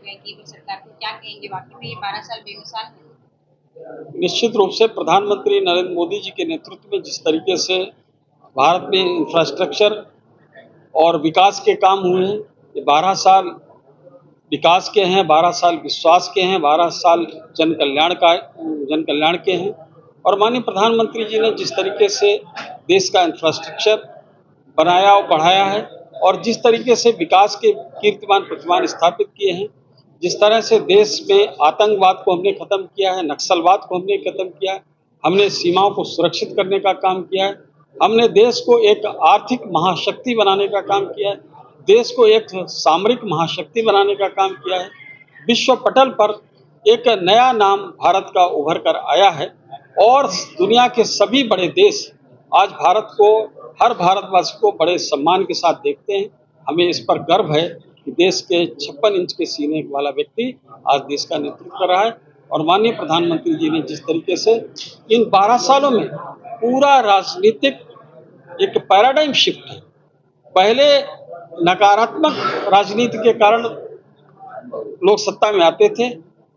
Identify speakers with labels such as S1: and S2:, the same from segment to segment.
S1: चुके हैं केंद्र सरकार को, क्या कहेंगे? वाकई में ये 12 साल बेमिसाल है?
S2: निश्चित रूप से प्रधानमंत्री नरेंद्र मोदी जी के नेतृत्व में जिस तरीके से भारत में इंफ्रास्ट्रक्चर और विकास के काम हुए हैं, ये 12 साल विकास के हैं, 12 साल विश्वास के हैं, 12 साल जन कल्याण के हैं। और माननीय प्रधानमंत्री जी ने जिस तरीके से देश का इंफ्रास्ट्रक्चर बनाया और बढ़ाया है और जिस तरीके से विकास के कीर्तिमान प्रतिमान स्थापित किए हैं, जिस तरह से देश में आतंकवाद को हमने खत्म किया है, नक्सलवाद को हमने खत्म किया है, हमने सीमाओं को सुरक्षित करने का काम किया है, हमने देश को एक आर्थिक महाशक्ति बनाने का काम किया है, देश को एक सामरिक महाशक्ति बनाने का काम किया है। विश्व पटल पर एक नया नाम भारत का उभर कर आया है और दुनिया के सभी बड़े देश आज भारत को, हर भारतवासी को बड़े सम्मान के साथ देखते हैं। हमें इस पर गर्व है कि देश के 56 इंच के सीने वाला व्यक्ति आज देश का नेतृत्व कर रहा है। और माननीय प्रधानमंत्री जी ने जिस तरीके से इन 12 सालों में पूरा राजनीतिक एक पैराडाइम शिफ्ट है। पहले नकारात्मक राजनीति के कारण लोग सत्ता में आते थे,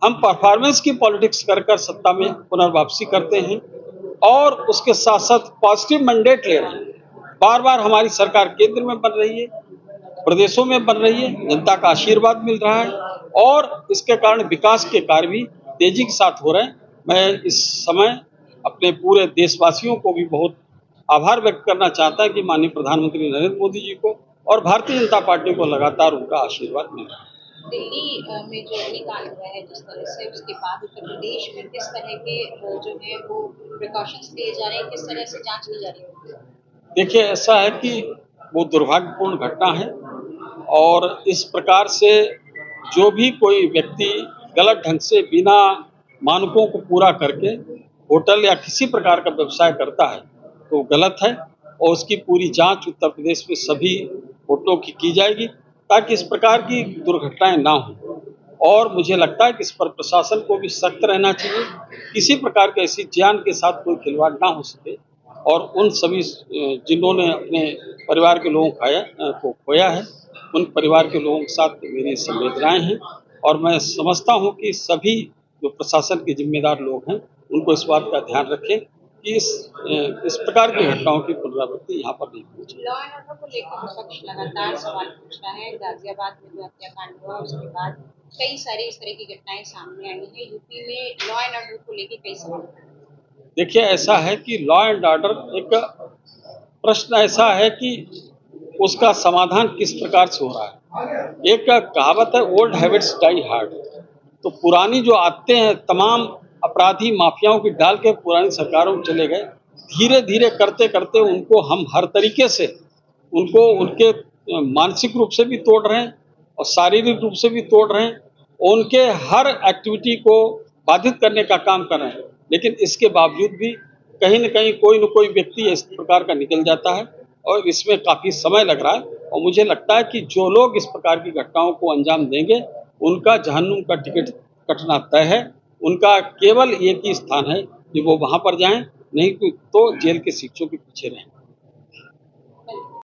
S2: हम परफॉर्मेंस की पॉलिटिक्स कर कर सत्ता में पुनर्वापसी करते हैं और उसके साथ साथ पॉजिटिव मैंडेट ले रहे हैं। बार बार हमारी सरकार केंद्र में बन रही है, प्रदेशों में बन रही है, जनता का आशीर्वाद मिल रहा है और इसके कारण विकास के कार्य भी तेजी के साथ हो रहे हैं। मैं इस समय अपने पूरे देशवासियों को भी बहुत आभार व्यक्त करना चाहता है कि माननीय प्रधानमंत्री नरेंद्र मोदी जी को और भारतीय जनता पार्टी को लगातार उनका आशीर्वाद मिल रहा है।
S1: दिल्ली में जो अग्निकांड हुआ है जिस तरह से, उसके बाद उत्तर प्रदेश में किस तरह के जो है वो प्रिकॉशंस लिए जा रहे हैं, किस तरह से जांच की जा रही है?
S2: देखिए, ऐसा है कि वो दुर्भाग्यपूर्ण घटना है और इस प्रकार से जो भी कोई व्यक्ति गलत ढंग से बिना मानकों को पूरा करके होटल या किसी प्रकार का व्यवसाय करता है तो गलत है और उसकी पूरी जांच उत्तर प्रदेश में सभी होटलों की जाएगी ताकि इस प्रकार की दुर्घटनाएं ना हो। और मुझे लगता है कि इस पर प्रशासन को भी सख्त रहना चाहिए, किसी प्रकार की ऐसी जान के साथ कोई खिलवाड़ ना हो सके। और उन सभी जिन्होंने अपने परिवार के लोगों को खोया है, उन परिवार के लोगों के साथ मेरी संवेदनाएं हैं और मैं समझता हूं कि सभी जो प्रशासन के जिम्मेदार लोग हैं उनको इस बात का ध्यान रखें कि इस प्रकार की घटनाओं की पुनरावृत्ति यहाँ पर नहीं होनी चाहिए।
S1: लॉ एंड ऑर्डर को लेकर विपक्ष लगातार सवाल पूछ रहा है। गाजियाबाद में जो हत्याकांड हुआ उसके बाद कई सारी इस तरह की घटनाएं सामने आई हैं। यूपी में लॉ एंड ऑर्डर को लेकर कई सवाल।
S2: देखिए, ऐसा है कि लॉ एंड ऑर्डर एक प्रश्न ऐसा है कि उसका समाधान किस प्रकार से हो रहा है। एक कहावत है, ओल्ड हैबिट्स डाई हार्ड। तो पुरानी जो आदतें हैं तमाम अपराधी माफियाओं की डाल के पुरानी सरकारों में चले गए, धीरे धीरे करते करते उनको हम हर तरीके से उनको उनके मानसिक रूप से भी तोड़ रहे हैं और शारीरिक रूप से भी तोड़ रहे हैं, उनके हर एक्टिविटी को बाधित करने का काम कर रहे हैं। लेकिन इसके बावजूद भी कहीं न कहीं कोई न कोई व्यक्ति इस प्रकार का निकल जाता है और इसमें काफ़ी समय लग रहा है। और मुझे लगता है कि जो लोग इस प्रकार की घटनाओं को अंजाम देंगे उनका जहन्नुम का टिकट कटना तय है। उनका केवल एक ही स्थान है कि वो वहाँ पर जाएं, नहीं तो जेल के शिक्षों के पीछे रहें।